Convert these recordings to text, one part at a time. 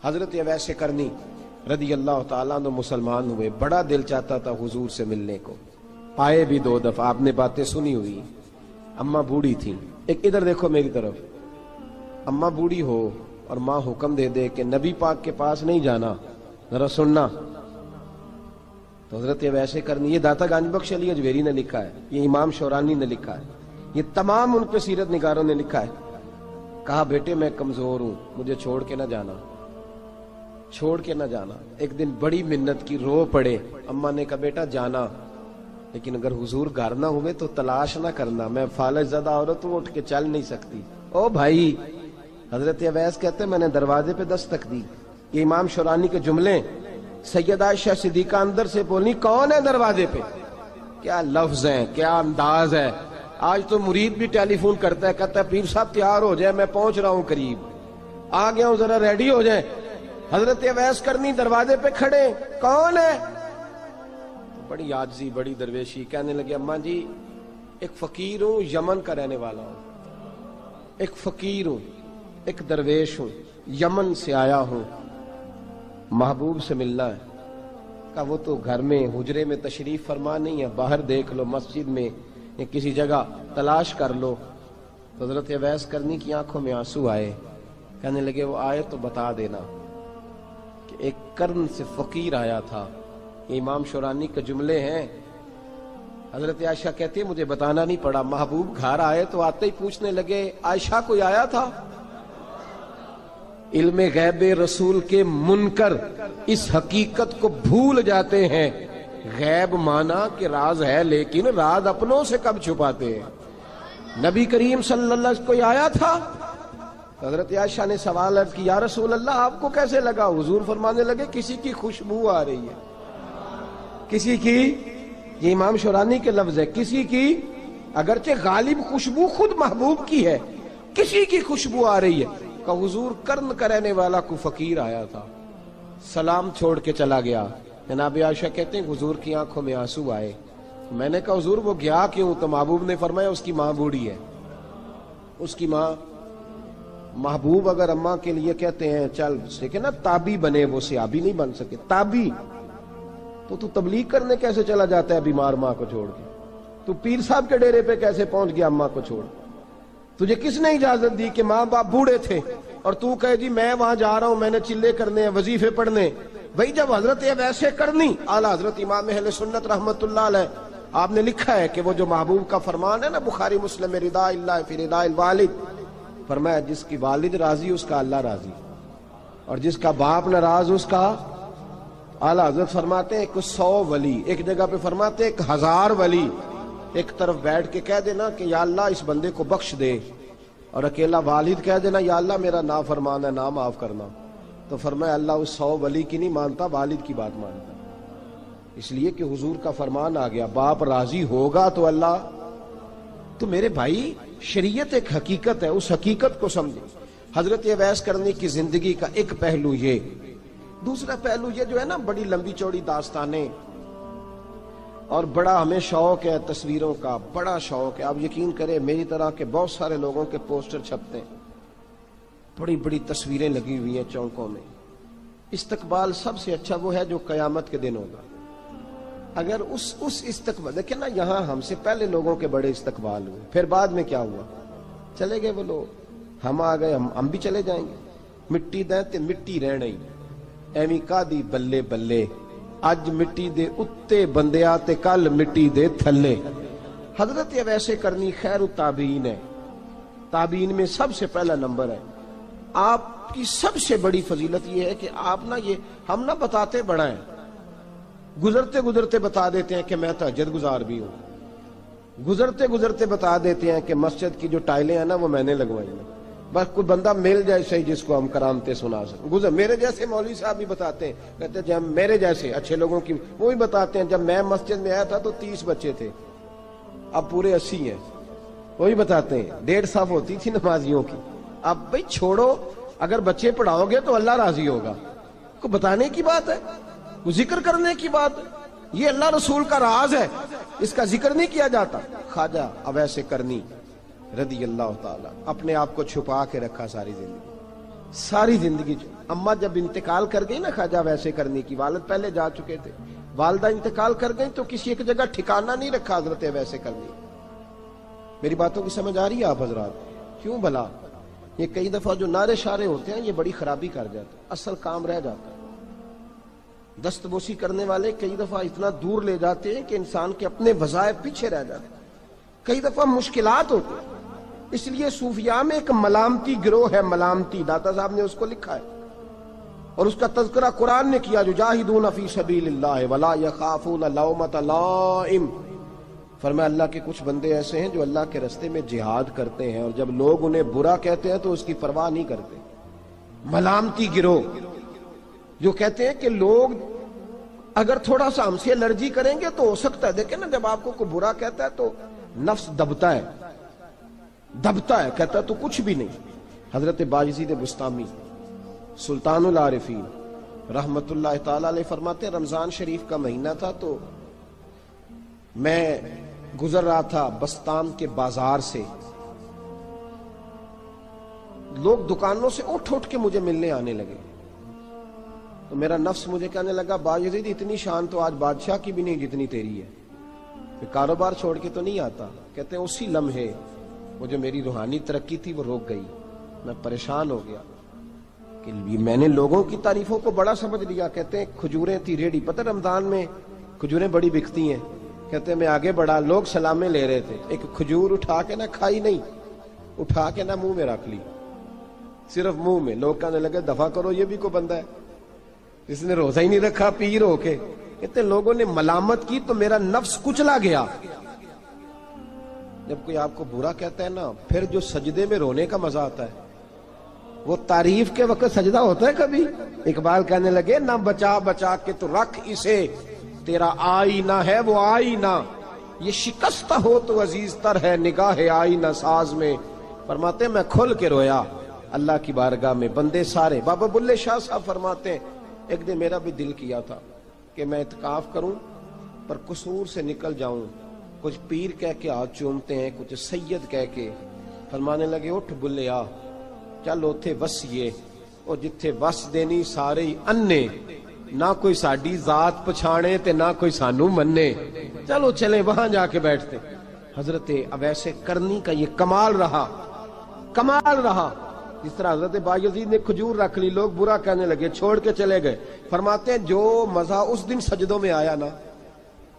حضرت اویس کرنی رضی اللہ تعالیٰ عنہ مسلمان ہوئے، بڑا دل چاہتا تھا حضور سے ملنے کو، آئے بھی 2 دفعہ، آپ نے باتیں سنی ہوئی۔ اماں بوڑھی تھی، ایک ادھر دیکھو میری طرف، اماں بوڑھی ہو اور ماں حکم دے دے کہ نبی پاک کے پاس نہیں جانا، ذرا سننا، تو حضرت اویس کرنی، یہ داتا گنج بخش علی اجویری نے لکھا ہے، یہ امام شورانی نے لکھا ہے، یہ تمام ان پہ سیرت نگاروں نے لکھا ہے، کہا بیٹے میں کمزور ہوں، مجھے چھوڑ کے نہ جانا، چھوڑ کے نہ جانا۔ ایک دن بڑی منت کی، رو پڑے، اماں نے کہا بیٹا جانا، لیکن اگر حضور گھر نہ ہوئے تو تلاش نہ کرنا، میں فالج زدہ عورت ہوں، اٹھ کے چل نہیں سکتی۔ او بھائی، حضرت اویس کہتے میں نے دروازے پہ دستک دی، یہ امام شورانی کے جملے، سیدہ عائشہ صدیقہ اندر سے بولی کون ہے دروازے پہ؟ کیا لفظ ہیں، کیا انداز ہے۔ آج تو مرید بھی ٹیلی فون کرتا ہے، کہتا ہے پیر صاحب تیار ہو جائے، میں پہنچ رہا ہوں، قریب آ گیا ہوں، ذرا ریڈی ہو جائیں۔ حضرت اویس کرنی دروازے پہ کھڑے، کون ہے؟ بڑی عاجزی، بڑی درویشی، کہنے لگے اماں جی ایک فقیر ہوں، یمن کا رہنے والا ہوں، ایک فقیر ہوں، ایک درویش ہوں، یمن سے آیا ہوں، محبوب سے ملنا ہے۔ کہا وہ تو گھر میں حجرے میں تشریف فرما نہیں ہے، باہر دیکھ لو، مسجد میں یا کسی جگہ تلاش کر لو۔ تو حضرت اویس کرنی کی آنکھوں میں آنسو آئے، کہنے لگے وہ آئے تو بتا دینا کہ ایک قرن سے فقیر آیا تھا۔ یہ امام شورانی کے جملے ہیں۔ حضرت عائشہ کہتی ہے مجھے بتانا نہیں پڑا، محبوب گھر آئے تو آتے ہی پوچھنے لگے عائشہ کوئی آیا تھا؟ علم غیب رسول کے منکر اس حقیقت کو بھول جاتے ہیں، غیب مانا کہ راز ہے، لیکن راز اپنوں سے کب چھپاتے ہیں۔ نبی کریم صلی اللہ علیہ وسلم کوئی آیا تھا؟ حضرت عائشہ نے سوال عرض کی یا رسول اللہ آپ کو کیسے لگا؟ حضور فرمانے لگے کسی کی خوشبو آ رہی ہے، کسی کی، یہ امام شورانی کے لفظ ہے، کسی کی، اگرچہ غالب خوشبو خود محبوب کی ہے، کسی کی خوشبو آ رہی ہے۔ کہ حضور قرن کا رہنے والا کو فقیر آیا تھا، سلام چھوڑ کے چلا گیا۔ جناب عائشہ کہتے ہیں حضور کی آنکھوں میں آنسو آئے۔ میں نے کہا حضور وہ گیا کیوں؟ تو محبوب نے فرمایا اس کی ماں بوڑھی ہے، اس کی ماں۔ محبوب اگر اماں کے لیے کہتے ہیں چل دیکھیں نا تابی بنے، وہ صحابی نہیں بن سکے، تابی، تو تبلیغ کرنے کیسے چلا جاتا ہے بیمار ماں کو چھوڑ کے؟ تو پیر صاحب کے ڈیرے پہ کیسے پہنچ گیا اماں کو چھوڑ؟ تجھے کس نے اجازت دی کہ ماں باپ بوڑھے تھے اور تو کہے جی میں وہاں جا رہا ہوں، میں نے چلے کرنے ہیں، وظیفے پڑھنے؟ بھئی جب حضرت اویس کرنی اعلیٰ حضرت امام اہل سنت رحمت اللہ علیہ، آپ نے لکھا ہے کہ وہ جو محبوب کا فرمان ہے نا بخاری مسلم میں، رضا اللہ فی رضا الوالد، فرمایا جس کی والد راضی اس کا اللہ راضی، اور جس کا باپ ناراض اس کا، اعلیٰ حضرت فرماتے ہیں 100 ولی، ایک جگہ پہ فرماتے ہیں 1000 ولی ایک طرف بیٹھ کے کہہ دینا کہ یا اللہ اس بندے کو بخش دے، اور اکیلا والد کہہ دینا یا اللہ میرا نافرمان ہے، نہ معاف کرنا، تو فرمایا اللہ اس 100 ولی کی نہیں مانتا، والد کی بات مانتا، اس لیے کہ حضور کا فرمان آ گیا باپ راضی ہوگا تو اللہ۔ تو میرے بھائی شریعت ایک حقیقت ہے، اس حقیقت کو سمجھیں۔ حضرت اویس کرنی کی زندگی کا ایک پہلو یہ، دوسرا پہلو یہ جو ہے نا بڑی لمبی چوڑی داستانیں، اور بڑا ہمیں شوق ہے تصویروں کا، بڑا شوق ہے۔ آپ یقین کریں میری طرح کے بہت سارے لوگوں کے پوسٹر چھپتے ہیں، بڑی بڑی تصویریں لگی ہوئی ہیں چوکوں میں۔ استقبال سب سے اچھا وہ ہے جو قیامت کے دن ہوگا۔ اگر اس استقبال دیکھیں نا، یہاں ہم سے پہلے لوگوں کے بڑے استقبال ہوئے، پھر بعد میں کیا ہوا؟ چلے گئے وہ لوگ، ہم آ گئے، ہم بھی چلے جائیں گے۔ مٹی دیں تے مٹی رہنا ہی، ایویں کا دی بلے بلے، اج مٹی دے اتے بندیا تے کل مٹی دے تھلے۔ حضرت اویس کرنی خیر التابعین ہے، تابعین میں سب سے پہلا نمبر ہے۔ آپ کی سب سے بڑی فضیلت یہ ہے کہ آپ نا، یہ ہم نہ بتاتے بڑا ہیں، گزرتے گزرتے بتا دیتے ہیں کہ میں تہجد گزار بھی ہوں، گزرتے گزرتے بتا دیتے ہیں کہ مسجد کی جو ٹائلیں ہیں نا وہ میں نے لگوائی ہیں، بس کوئی بندہ مل جائے صحیح جس کو ہم کرامتیں سنا سکیں۔ میرے جیسے مولوی صاحب بھی بتاتے ہیں، کہتے ہیں جب میرے جیسے اچھے لوگوں کی، وہ بھی بتاتے ہیں جب میں مسجد میں آیا تھا تو 30 بچے تھے، اب پورے 80 ہیں، وہی بتاتے ہیں 1.5 صف ہوتی تھی نمازیوں کی، اب بھئی چھوڑو، اگر بچے پڑھاؤ گے تو اللہ راضی ہوگا۔ کو بتانے کی بات ہے، کو ذکر کرنے کی بات ہے، یہ اللہ رسول کا راز ہے، اس کا ذکر نہیں کیا جاتا۔ خواجہ اویس کرنی رضی اللہ تعالیٰ اپنے آپ کو چھپا کے رکھا ساری زندگی، ساری زندگی اماں جب انتقال کر گئی نا خواجہ ویسے کرنی کی، والد پہلے جا چکے تھے، والدہ انتقال کر گئی تو کسی ایک جگہ ٹھکانہ نہیں رکھا حضرت ویسے کرنی۔ میری باتوں کی سمجھ آ رہی ہے آپ حضرات؟ کیوں بھلا یہ کئی دفعہ جو نعرے شارے ہوتے ہیں یہ بڑی خرابی کر جاتے ہیں، اصل کام رہ جاتا ہے۔ دست بوسی کرنے والے کئی دفعہ اتنا دور لے جاتے ہیں کہ انسان کے اپنے وظائف پیچھے رہ جاتے ہیں، کئی دفعہ مشکلات ہوتی ہیں۔ اس لیے صوفیاء میں ایک ملامتی گروہ ہے، ملامتی، داتا صاحب نے اس کو لکھا ہے اور اس کا تذکرہ قرآن نے کیا، یجاہدون فی سبیل اللہ ولا یخافون لومۃ لائم۔ فرمایا اللہ کے کچھ بندے ایسے ہیں جو اللہ کے راستے میں جہاد کرتے ہیں اور جب لوگ انہیں برا کہتے ہیں تو اس کی پرواہ نہیں کرتے۔ ملامتی گروہ جو کہتے ہیں کہ لوگ اگر تھوڑا سا ہم سے الرجی کریں گے تو ہو سکتا ہے، دیکھیں نا جب آپ کو کوئی برا کہتا ہے تو نفس دبتا ہے، کہتا ہے تو کچھ بھی نہیں۔ حضرت باجزید بستامی سلطان العارفین رحمت اللہ تعالی علیہ فرماتے ہیں رمضان شریف کا مہینہ تھا تو میں گزر رہا تھا بستام کے بازار سے، لوگ دکانوں سے اٹھ کے مجھے ملنے آنے لگے تو میرا نفس مجھے کہنے لگا باجزید اتنی شان تو آج بادشاہ کی بھی نہیں جتنی تیری ہے، میں کاروبار چھوڑ کے تو نہیں آتا۔ کہتے ہیں اسی لمحے وہ جو میری روحانی ترقی تھی وہ روک گئی، میں پریشان ہو گیا کہ میں نے لوگوں کی تعریفوں کو بڑا سمجھ لیا۔ کہتے ہیں کھجوریں تھی ریڈی، پتہ رمضان میں کھجوریں بڑی بکتی ہیں، کہتے ہیں میں آگے بڑھا، لوگ سلامیں لے رہے تھے، ایک کھجور اٹھا کے نہ کھائی نہیں، اٹھا کے نہ منہ میں رکھ لی، صرف منہ میں۔ لوگ کہنے لگے دفع کرو یہ بھی کوئی بندہ ہے جس نے روزہ ہی نہیں رکھا پیر ہو کے۔ کہتے ہیں لوگوں نے ملامت کی تو میرا نفس کچلا گیا۔ جب کوئی آپ کو برا کہتا ہے نا پھر جو سجدے میں رونے کا مزہ آتا ہے وہ تعریف کے وقت سجدہ ہوتا ہے کبھی؟ اقبال کہنے لگے نہ بچا بچا کے تو رکھ اسے، تیرا آئینہ ہے وہ آئینہ، یہ شکستہ ہو تو عزیز تر ہے نگاہ آئینہ ساز میں۔ فرماتے ہیں میں کھل کے رویا اللہ کی بارگاہ میں، بندے سارے۔ بابا بلے شاہ صاحب فرماتے ہیں ایک دن میرا بھی دل کیا تھا کہ میں اعتکاف کروں پر قصور سے نکل جاؤں، کچھ پیر کہہ کے ہاتھ چومتے ہیں، کچھ سید کہہ کے۔ فرمانے لگے اٹھ بلے آ چل اوتھے وسیے، اور جتھے وس دینی سارے ہی انے، نہ کوئی ساڈی ذات پچھانے تے نہ کوئی سانو منے، چلو چلے وہاں جا کے بیٹھتے۔ حضرت اویس کرنی کا یہ کمال رہا، جس طرح حضرت بایزید نے کھجور رکھ لی، لوگ برا کہنے لگے، چھوڑ کے چلے گئے۔ فرماتے ہیں جو مزہ اس دن سجدوں میں آیا نا،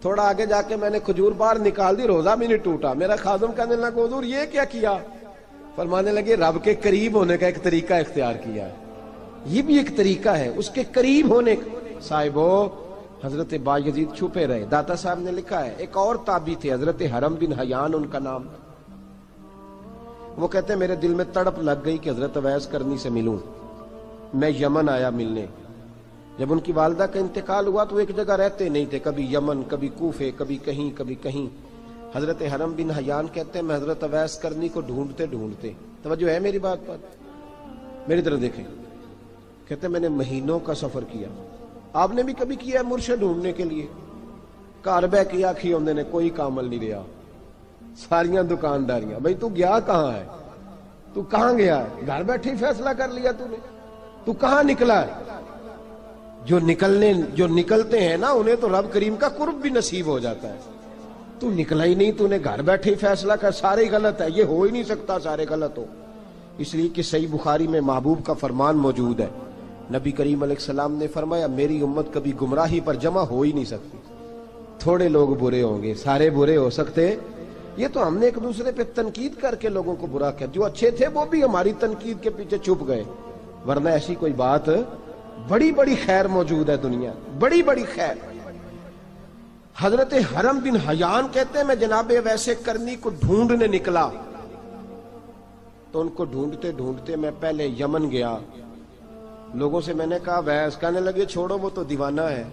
تھوڑا آگے جا کے میں نے کھجور باہر نکال دی، روزہ بھی نہیں ٹوٹا۔ میرا خادم کہنے لگا حضور یہ کیا کیا؟ فرمانے لگے رب کے قریب ہونے کا ایک طریقہ اختیار کیا ہے، یہ بھی ایک طریقہ ہے اس کے قریب ہونے کا۔ صاحبو حضرت بایزید چھپے رہے۔ داتا صاحب نے لکھا ہے ایک اور تابعی تھے حضرت حرم بن حیان ان کا نام، وہ کہتے ہیں میرے دل میں تڑپ لگ گئی کہ حضرت اویس کرنی سے ملوں۔ میں یمن آیا ملنے، جب ان کی والدہ کا انتقال ہوا تو ایک جگہ رہتے نہیں تھے، کبھی یمن، کبھی کوفے، کبھی کہیں۔ حضرت حرم بن حیان کہتے ہیں میں حضرت اویس کرنی کو ڈھونڈتے، توجہ ہے میری بات پر، میری طرف دیکھیں، کہتے ہیں میں نے مہینوں کا سفر کیا۔ آپ نے بھی کبھی کیا ہے مرشد ڈھونڈنے کے لیے؟ گھر بہ کے آکھی ہوندے نے کوئی کامل نہیں رہا، ساریاں دکانداریاں، بھئی تو گیا کہاں ہے؟ تو کہاں گیا ہے؟ گھر بیٹھے ہی فیصلہ کر لیا تو نے، تو کہاں نکلا ہے؟ جو نکلتے ہیں نا انہیں تو رب کریم کا قرب بھی نصیب ہو جاتا ہے۔ تو نکلا ہی نہیں، تو نے گھر بیٹھے ہی فیصلہ کر، سارے غلط ہے، یہ ہو ہی نہیں سکتا سارے غلط ہو۔ اس لیے کہ صحیح بخاری میں محبوب کا فرمان موجود ہے، نبی کریم علیہ السلام نے فرمایا میری امت کبھی گمراہی پر جمع ہو ہی نہیں سکتی، تھوڑے لوگ برے ہوں گے، سارے برے ہو سکتے؟ یہ تو ہم نے ایک دوسرے پہ تنقید کر کے لوگوں کو برا کیا، جو اچھے تھے وہ بھی ہماری تنقید کے پیچھے چھپ گئے، ورنہ ایسی کوئی بات، بڑی خیر موجود ہے دنیا، بڑی خیر۔ حضرت حرم بن حیان کہتے ہیں میں جناب ویسے کرنی کو ڈھونڈنے نکلا تو ان کو ڈھونڈتے میں پہلے یمن گیا، لوگوں سے میں نے کہا ویس، کہنے لگے چھوڑو وہ تو دیوانہ ہے۔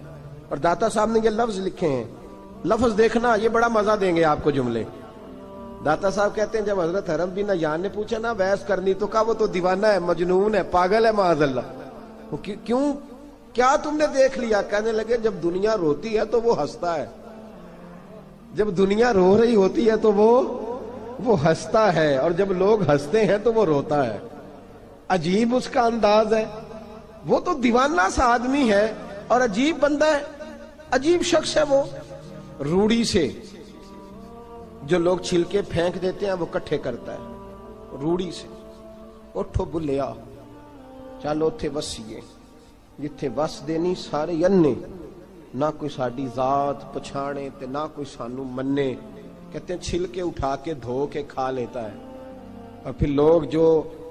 اور داتا صاحب نے یہ لفظ لکھے ہیں، لفظ دیکھنا یہ بڑا مزہ دیں گے آپ کو جملے۔ داتا صاحب کہتے ہیں جب حضرت حرم بن حیان نے پوچھا نا ویس کرنی، تو کہا وہ تو دیوانہ ہے، مجنون ہے، پاگل ہے معاذ اللہ۔ کیوں، کیا تم نے دیکھ لیا؟ کہنے لگے جب دنیا روتی ہے تو وہ ہنستا ہے، جب دنیا رو رہی ہوتی ہے تو وہ ہنستا ہے، اور جب لوگ ہنستے ہیں تو وہ روتا ہے۔ عجیب اس کا انداز ہے، وہ تو دیوانہ سا آدمی ہے اور عجیب بندہ ہے، عجیب شخص ہے وہ۔ روڑی سے جو لوگ چھلکے پھینک دیتے ہیں وہ کٹھے کرتا ہے، روڑی سے۔ اٹھو بلیا چلو اتھے وسیے جتھے وس دینی سارے انے، نہ کوئی ساڈی ذات پچھانے تے نہ کوئی سانو منے۔ کہتے ہیں چھلکے اٹھا کے دھو کے کھا لیتا ہے، اور پھر لوگ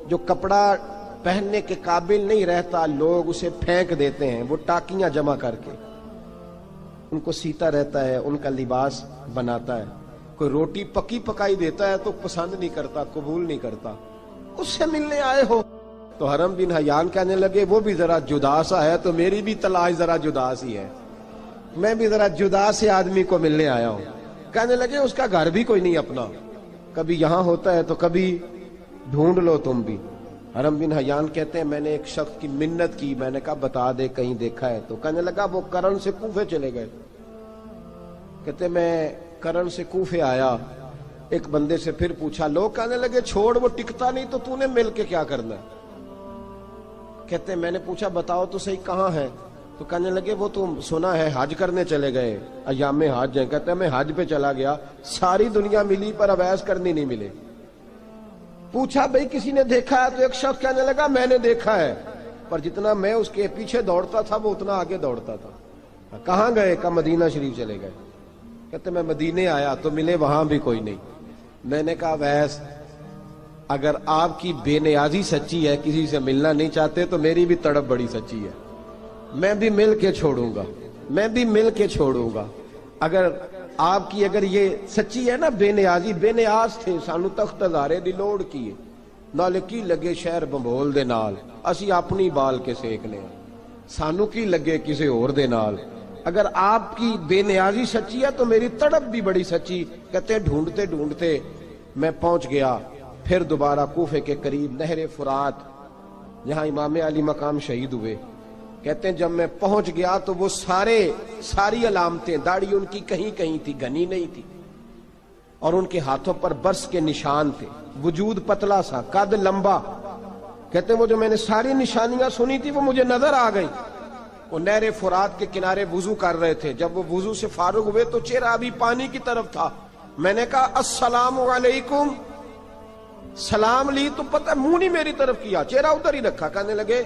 جو کپڑا پہننے کے قابل نہیں رہتا لوگ اسے پھینک دیتے ہیں، وہ ٹاکیاں جمع کر کے ان کو سیتا رہتا ہے، ان کا لباس بناتا ہے۔ کوئی روٹی پکی پکائی دیتا ہے تو پسند نہیں کرتا، قبول نہیں کرتا، اس سے ملنے آئے ہو۔ تو حرم بن حیان کہنے لگے وہ بھی ذرا جدا سا ہے تو میری بھی تلاش ذرا جدا سی ہے، میں بھی ذرا جدا سے آدمی کو ملنے آیا ہوں۔ کہنے لگے اس کا گھر بھی کوئی نہیں اپنا، کبھی یہاں ہوتا ہے تو کبھی ڈھونڈ لو تم بھی۔ حرم بن حیان کہتے ہیں میں نے ایک شخص کی منت کی، میں نے کہا بتا دے کہیں دیکھا ہے تو۔ کہنے لگا وہ کرن سے کوفے چلے گئے۔ کہتے میں کرن سے کوفے آیا، ایک بندے سے پھر پوچھا، لوگ کہنے لگے چھوڑ وہ ٹکتا نہیں تو تو نے مل کے کیا کرنا ہے۔ کہتے میں نے پوچھا بتاؤ تو صحیح کہاں ہے، تو کہنے لگے وہ تو سنا ہے حج کرنے چلے گئے، ایام حج ہیں۔ کہتے ہیں میں حج پہ چلا گیا، ساری دنیا ملی پر اویس کرنی نہیں ملے۔ پوچھا بھئی کسی نے دیکھا ہے، تو ایک شخص کہنے لگا میں نے دیکھا ہے، پر جتنا میں اس کے پیچھے دوڑتا تھا وہ اتنا آگے دوڑتا تھا۔ کہاں گئے؟ کہ مدینہ شریف چلے گئے۔ کہتے میں مدینے آیا تو ملے وہاں بھی کوئی نہیں۔ میں نے کہا ویس اگر آپ کی بے نیازی سچی ہے، کسی سے ملنا نہیں چاہتے، تو میری بھی تڑپ بڑی سچی ہے، میں بھی مل کے چھوڑوں گا، میں بھی مل کے چھوڑوں گا۔ اگر آپ کی اگر یہ سچی ہے نا بے نیازی، بے نیاز تھے، سانو تخت ہزارے دی لوڑ کی نال کی لگے شہر بمبول دے نال، اسی اپنی بال کے سیکنے، سانو کی لگے کسی اور دے نال۔ اگر آپ کی بے نیازی سچی ہے تو میری تڑپ بھی بڑی سچی۔ کہتے ڈھونڈتے ڈھونڈتے میں پہنچ گیا، پھر دوبارہ کوفے کے قریب نہر فرات جہاں امام علی مقام شہید ہوئے۔ کہتے ہیں جب میں پہنچ گیا تو وہ ساری علامتیں، داڑھی ان کی کہیں کہیں تھی، گھنی نہیں تھی، اور ان کے ہاتھوں پر برس کے نشان تھے، وجود پتلا سا، قد لمبا۔ کہتے ہیں وہ جو میں نے ساری نشانیاں سنی تھی وہ مجھے نظر آ گئی۔ وہ نہر فرات کے کنارے وضو کر رہے تھے، جب وہ وضو سے فارغ ہوئے تو چہرہ ابھی پانی کی طرف تھا۔ میں نے کہا السلام علیکم، سلام لی تو پتہ منہ نہیں میری طرف کیا، چہرہ ادھر ہی رکھا۔ کہنے لگے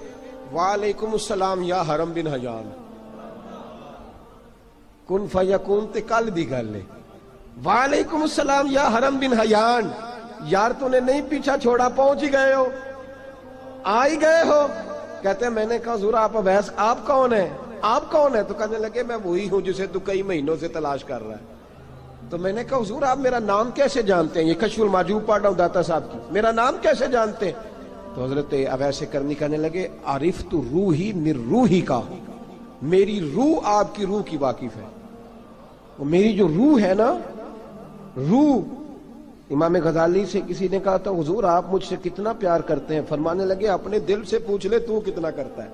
وعلیکم السلام یا حرم بن حیان، کن فیکون تے کل دی گل ہے۔ وعلیکم السلام یا حرم بن حیان، یار تو نے نہیں پیچھا چھوڑا، پہنچ ہی گئے ہو، آ ہی گئے ہو۔ کہتے ہیں میں نے کہا حضور آپ اویس آپ کون ہیں، آپ کون ہیں؟ تو کہنے لگے میں وہی ہوں جسے تو کئی مہینوں سے تلاش کر رہا ہے۔ تو میں نے کہا حضور آپ میرا نام کیسے جانتے ہیں؟ یہ کشف المحجوب پڑھ رہا ہوں داتا صاحب کی، میرا نام کیسے جانتے ہیں؟ تو حضرت اویس کرنی کہنے لگے عرفت روحی من روحی کا، میری روح آپ کی روح کی واقف ہے، وہ میری جو روح ہے نا، روح۔ امام غزالی سے کسی نے کہا تھا حضور آپ مجھ سے کتنا پیار کرتے ہیں؟ فرمانے لگے اپنے دل سے پوچھ لے تو کتنا کرتا ہے،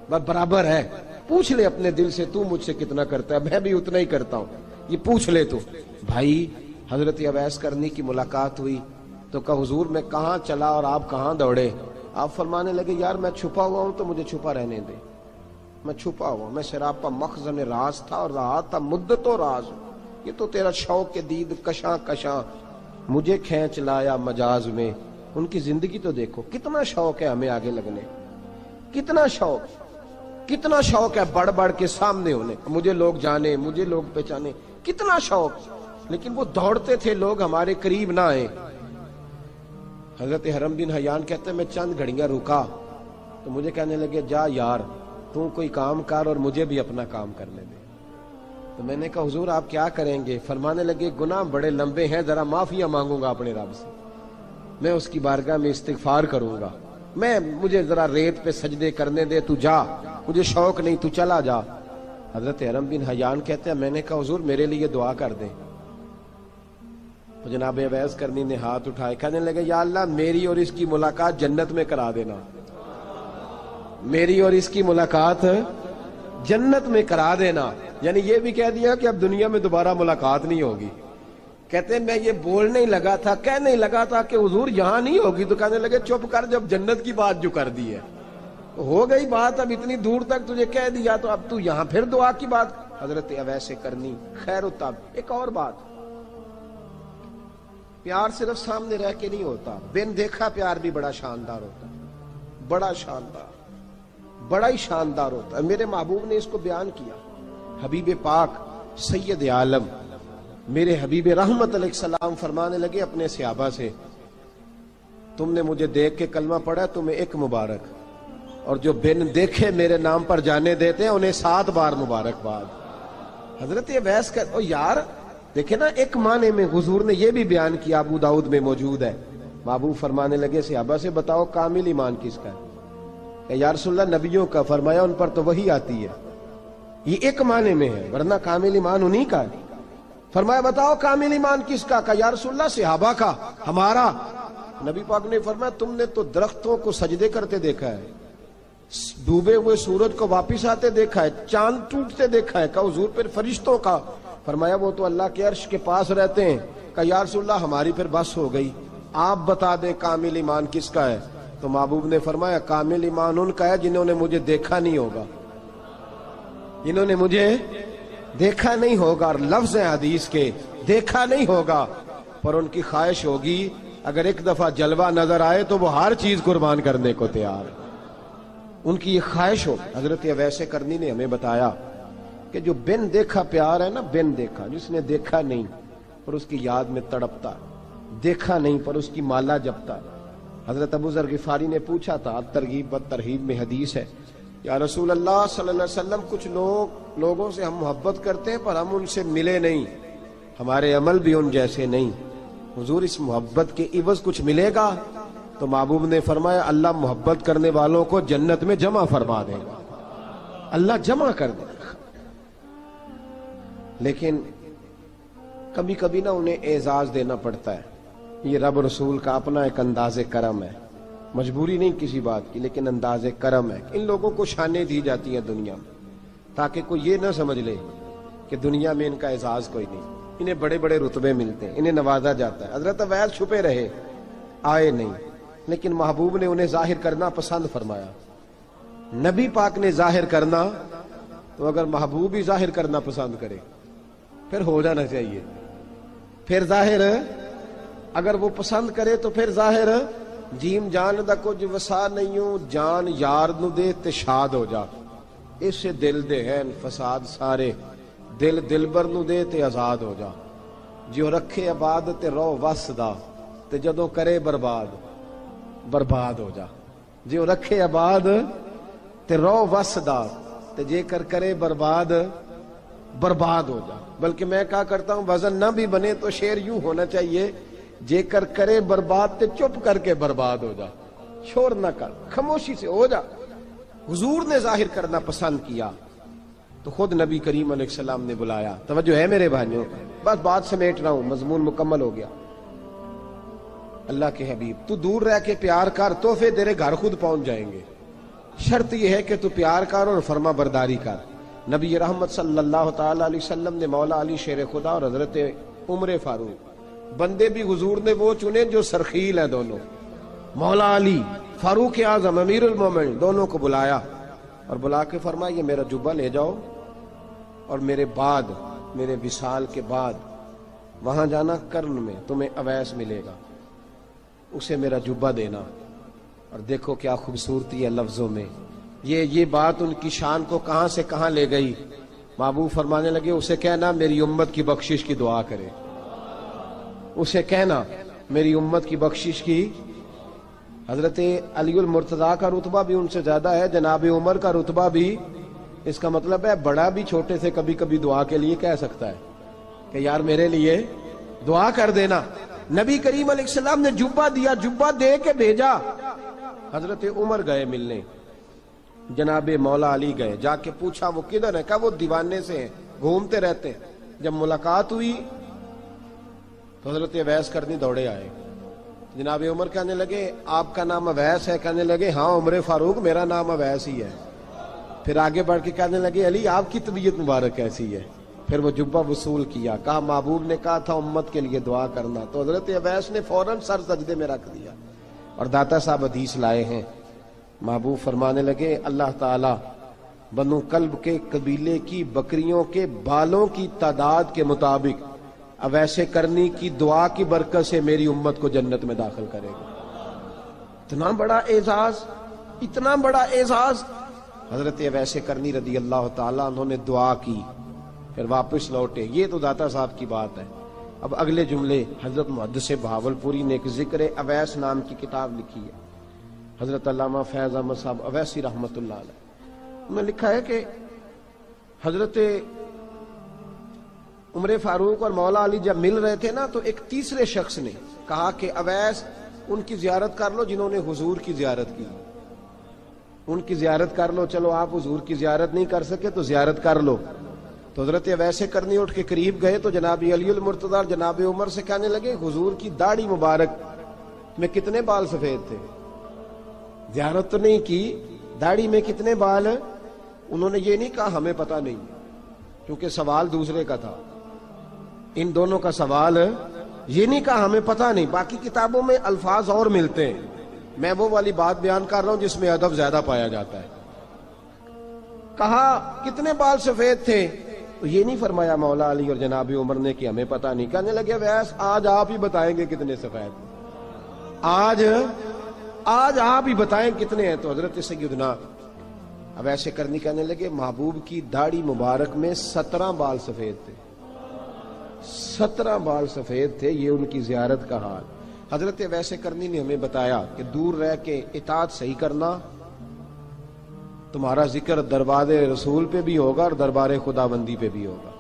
بس برابر ہے، پوچھ لے اپنے دل سے تو مجھ سے کتنا کرتا ہے، میں بھی اتنا ہی کرتا ہوں، یہ پوچھ لے تو۔ بھائی حضرت اویس کرنی کی ملاقات ہوئی تو کہا حضور میں کہاں چلا اور آپ کہاں دوڑے؟ آپ فرمانے لگے یار میں چھپا ہوا ہوں تو مجھے چھپا رہنے دے، میں چھپا ہوا، میں سراپا مخزن راز تھا اور رہا تھا مدت و راز۔ یہ تو تیرا شوق کے دید کشاں کشاں مجھے کھینچ لایا مجاز میں۔ ان کی زندگی تو دیکھو، کتنا شوق ہے ہمیں آگے لگنے، کتنا شوق ہے بڑھ بڑھ کے سامنے ہونے، مجھے لوگ جانے، مجھے لوگ پہچانے، کتنا شوق، لیکن وہ دوڑتے تھے لوگ ہمارے قریب نہ آئے۔ حضرت حرم بن حیان کہتے ہیں میں چند گھڑیاں رکا تو مجھے کہنے لگے جا یار تو کوئی کام کر اور مجھے بھی اپنا کام کرنے دے۔ تو میں نے کہا حضور آپ کیا کریں گے؟ فرمانے لگے گناہ بڑے لمبے ہیں، ذرا معافیاں مانگوں گا اپنے رب سے، میں اس کی بارگاہ میں استغفار کروں گا، مجھے ذرا ریت پہ سجدے کرنے دے، تو جا، مجھے شوق نہیں، تو چلا جا۔ حضرت حرم بن حیان کہتے ہیں میں نے کہا حضور میرے لیے دعا کر دیں۔ تو جناب اویس کرنی نے ہاتھ اٹھائے، کہنے لگے یا اللہ میری اور اس کی ملاقات جنت میں کرا دینا، میری اور اس کی ملاقات جنت میں کرا دینا۔ یعنی یہ بھی کہہ دیا کہ اب دنیا میں دوبارہ ملاقات نہیں ہوگی، کہتے ہیں میں یہ بولنے ہی لگا تھا، کہنے ہی لگا تھا کہ حضور یہاں نہیں ہوگی، تو کہنے لگے چپ کر، جب جنت کی بات جو کر دی ہے ہو گئی بات، اب اتنی دور تک تجھے کہہ دیا تو اب تو یہاں پھر دعا کی بات۔ حضرت اویس کرنی خیر التاب۔ ایک اور بات، پیار صرف سامنے رہ کے نہیں ہوتا، بن دیکھا پیار بھی بڑا شاندار ہوتا، بڑا شاندار، بڑا ہی شاندار ہوتا ہے۔ میرے محبوب نے اس کو بیان کیا، حبیب پاک سید عالم میرے حبیب رحمت علیہ السلام فرمانے لگے اپنے صحابہ سے، تم نے مجھے دیکھ کے کلمہ پڑھا، تمہیں ایک مبارک، اور جو بن دیکھے میرے نام پر جانے دیتے ہیں انہیں 7 بار مبارکباد۔ حضرت اویس کا او یار دیکھیں نا، ایک معنی میں حضور نے یہ بھی بیان کیا، ابو داؤد میں موجود ہے۔ محبوب فرمانے لگے صحابہ سے، بتاؤ کامل ایمان کس کا ہے؟ کہ یا رسول اللہ نبیوں کا۔ فرمایا ان پر تو وہی آتی ہے، یہ ایک معنی میں ہے، ورنہ کامل ایمان انہی کا ہے۔ فرمایا بتاؤ کامل ایمان کس کا؟ کہ یا رسول اللہ صحابہ کا، ہمارا۔ نبی پاک نے فرمایا تم نے تو درختوں کو سجدے کرتے دیکھا ہے، ڈوبے ہوئے سورج کو واپس آتے دیکھا ہے، چاند ٹوٹتے دیکھا ہے۔ کہ حضور پھر فرشتوں کا؟ فرمایا وہ تو اللہ کے عرش کے پاس رہتے ہیں۔ کہ یا رسول اللہ ہماری پھر بس ہو گئی، آپ بتا دیں کامل ایمان کس کا ہے؟ تو محبوب نے فرمایا کامل ایمان ان کا ہے جنہوں نے مجھے دیکھا نہیں ہوگا، جنہوں نے مجھے دیکھا نہیں ہوگا، اور لفظ ہیں حدیث کے، دیکھا نہیں ہوگا پر ان کی خواہش ہوگی اگر ایک دفعہ جلوہ نظر آئے تو وہ ہر چیز قربان کرنے کو تیار ہے، ان کی یہ خواہش ہو۔ حضرت اویس کرنی نے ہمیں بتایا کہ جو بن دیکھا پیار ہے نا، بن دیکھا، جس نے دیکھا نہیں پر اس کی یاد میں تڑپتا، دیکھا نہیں پر اس کی مالا جپتا۔ حضرت ابو ذر غفاری نے پوچھا تھا، ترغیب و ترہیب میں حدیث ہے، یا رسول اللہ صلی اللہ علیہ وسلم کچھ لوگوں سے ہم محبت کرتے ہیں پر ہم ان سے ملے نہیں، ہمارے عمل بھی ان جیسے نہیں، حضور اس محبت کے عوض کچھ ملے گا؟ تو محبوب نے فرمایا اللہ محبت کرنے والوں کو جنت میں جمع فرما دے گا، اللہ جمع کر دے گا۔ لیکن کبھی کبھی نہ انہیں اعزاز دینا پڑتا ہے، یہ رب رسول کا اپنا ایک انداز کرم ہے، مجبوری نہیں کسی بات کی، لیکن انداز کرم ہے۔ ان لوگوں کو شانیں دی جاتی ہیں دنیا میں تاکہ کوئی یہ نہ سمجھ لے کہ دنیا میں ان کا اعزاز کوئی نہیں، انہیں بڑے بڑے رتبے ملتے ہیں، انہیں نوازا جاتا ہے۔ حضرت اویس چھپے رہے، آئے نہیں، لیکن محبوب نے انہیں ظاہر کرنا پسند فرمایا۔ نبی پاک نے ظاہر کرنا، تو اگر محبوب ہی ظاہر کرنا پسند کرے پھر ہو جانا چاہیے، پھر ظاہر اگر وہ پسند کرے تو پھر ظاہر جیم جان دا کچھ وسا نہیں ہوں، جان یار نو دے تے شاد ہو جا، اسے دل دے ہیں فساد سارے، دل دلبر نو دے تے آزاد ہو جا، جو رکھے آباد تے رو وس دا تے جدوں کرے برباد برباد ہو جا، جو رکھے آباد تے رو وس دا تے جے کر کرے برباد برباد ہو جا۔ بلکہ میں کہا کرتا ہوں وزن نہ بھی بنے تو شعر یوں ہونا چاہیے، جے کر کرے برباد تے چپ کر کے برباد ہو جا، شور نہ کر، خاموشی سے ہو جا۔ حضور نے ظاہر کرنا پسند کیا تو خود نبی کریم علیہ السلام نے بلایا۔ توجہ ہے میرے بھائیوں، بس بات سمیٹ رہا ہوں، مضمون مکمل ہو گیا۔ اللہ کے حبیب تو دور رہ کے پیار کر، تحفے تیرے گھر خود پہنچ جائیں گے، شرط یہ ہے کہ تو پیار کر اور فرما برداری کر۔ نبی رحمت صلی اللہ تعالی علیہ وسلم نے مولا علی شیر خدا اور حضرت عمر فاروق، بندے بھی حضور نے وہ چنے جو سرخیل ہیں دونوں، مولا علی فاروق اعظم امیر المومنین، دونوں کو بلایا اور بلا کے فرمایا یہ میرا جبہ لے جاؤ اور میرے بعد، میرے وصال کے بعد وہاں جانا کرن میں تمہیں اویس ملے گا، اسے میرا جبہ دینا۔ اور دیکھو کیا خوبصورتی ہے لفظوں میں، یہ بات ان کی شان کو کہاں سے کہاں لے گئی۔ محبوب فرمانے لگے اسے کہنا میری امت کی بخشش کی دعا کرے، اسے کہنا میری امت کی بخشش کی۔ حضرت علی المرتضیٰ کا رتبہ بھی ان سے زیادہ ہے، جناب عمر کا رتبہ بھی، اس کا مطلب ہے بڑا بھی چھوٹے سے کبھی کبھی دعا کے لیے کہہ سکتا ہے کہ یار میرے لیے دعا کر دینا۔ نبی کریم علیہ السلام نے جبہ دیا، جبہ دے کے بھیجا۔ حضرت عمر گئے ملنے، جناب مولا علی گئے، جا کے پوچھا وہ کدھر ہے؟ کہا وہ دیوانے سے ہیں، گھومتے رہتے ہیں۔ جب ملاقات ہوئی تو حضرت اویس کرنی دوڑے آئے، جناب عمر کہنے لگے آپ کا نام اویس ہے؟ کہنے لگے ہاں عمر فاروق میرا نام اویس ہی ہے۔ پھر آگے بڑھ کے کہنے لگے علی آپ کی طبیعت مبارک کیسی ہے؟ پھر وہ جبہ وصول کیا، کہا محبوب نے کہا تھا امت کے لیے دعا کرنا، تو حضرت اویس نے فوراً سر سجدے میں رکھ دیا۔ اور داتا صاحب حدیث لائے ہیں، محبوب فرمانے لگے اللہ تعالی بنو کلب کے قبیلے کی بکریوں کے بالوں کی تعداد کے مطابق اویس کرنی کی دعا کی برکت سے میری امت کو جنت میں داخل کرے گا۔ اتنا بڑا اعزاز، اتنا بڑا اعزاز۔ حضرت اویس کرنی رضی اللہ تعالیٰ انہوں نے دعا کی، پھر واپس لوٹے۔ یہ تو داتا صاحب کی بات ہے۔ اب اگلے جملے حضرت محدث بہاولپوری نے ایک ذکر اویس نام کی کتاب لکھی ہے، حضرت علامہ فیض احمد صاحب اویسی رحمۃ اللہ علیہ، انہوں نے لکھا ہے کہ حضرت عمر فاروق اور مولا علی جب مل رہے تھے نا، تو ایک تیسرے شخص نے کہا کہ اویس ان کی زیارت کر لو جنہوں نے حضور کی زیارت کی، ان کی زیارت کر لو، چلو آپ حضور کی زیارت نہیں کر سکے تو زیارت کر لو۔ تو حضرت اویس کرنی اٹھ کے قریب گئے تو جناب علی المرتضیٰ اور جناب عمر سے کہنے لگے حضور کی داڑھی مبارک میں کتنے بال سفید تھے؟ زیارت تو نہیں کی، داڑھی میں کتنے بال؟ انہوں نے یہ نہیں کہا ہمیں پتہ نہیں، کیونکہ سوال دوسرے کا تھا۔ ان دونوں کا سوال یہ نہیں کہا ہمیں پتہ نہیں، باقی کتابوں میں الفاظ اور ملتے ہیں، میں وہ والی بات بیان کر رہا ہوں جس میں ادب زیادہ پایا جاتا ہے۔ کہا کتنے بال سفید تھے؟ تو یہ نہیں فرمایا مولا علی اور جناب عمر نے کہ ہمیں پتہ نہیں، کہنے لگے ویس آج آپ ہی بتائیں گے کتنے سفید، آج آپ ہی بتائیں کتنے ہیں۔ تو حضرت سیدنا اویس کرنی کہنے لگے محبوب کی داڑھی مبارک میں 17 بال سفید تھے، 17 بال سفید تھے، یہ ان کی زیارت کا حال۔ حضرت اویس کرنی نے ہمیں بتایا کہ دور رہ کے اطاعت صحیح کرنا، تمہارا ذکر دربار رسول پہ بھی ہوگا اور دربار خداوندی پہ بھی ہوگا۔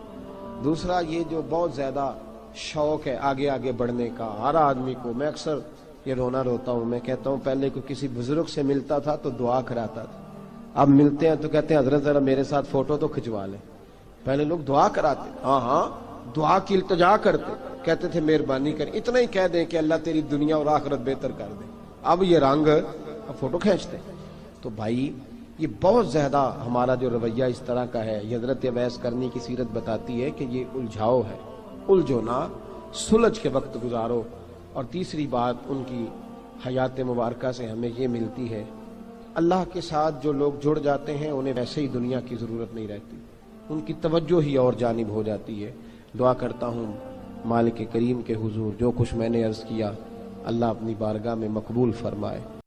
دوسرا یہ جو بہت زیادہ شوق ہے آگے آگے بڑھنے کا ہر آدمی کو، میں اکثر یہ روتا ہوں، میں کہتا ہوں پہلے کوئی کسی بزرگ سے ملتا تھا تو دعا کراتا تھا، اب ملتے ہیں تو کہتے ہیں حضرت ذرا میرے ساتھ فوٹو تو کھنچوا لیں۔ پہلے لوگ دعا کراتے، ہاں دعا کی التجا کرتے، کہتے تھے مہربانی کریں، اتنا ہی کہہ دیں کہ اللہ تیری دنیا اور آخرت بہتر کر دے، اب یہ رنگ اب فوٹو کھینچتے۔ تو بھائی یہ بہت زیادہ ہمارا جو رویہ اس طرح کا ہے، یہ حضرت اویس کرنی کی سیرت بتاتی ہے کہ یہ الجھاؤ ہے، الجھو نہ، سلجھ کے وقت گزارو۔ اور تیسری بات ان کی حیات مبارکہ سے ہمیں یہ ملتی ہے، اللہ کے ساتھ جو لوگ جڑ جاتے ہیں انہیں ویسے ہی دنیا کی ضرورت نہیں رہتی، ان کی توجہ ہی اور جانب ہو جاتی ہے۔ دعا کرتا ہوں مالک کریم کے حضور جو کچھ میں نے عرض کیا اللہ اپنی بارگاہ میں مقبول فرمائے۔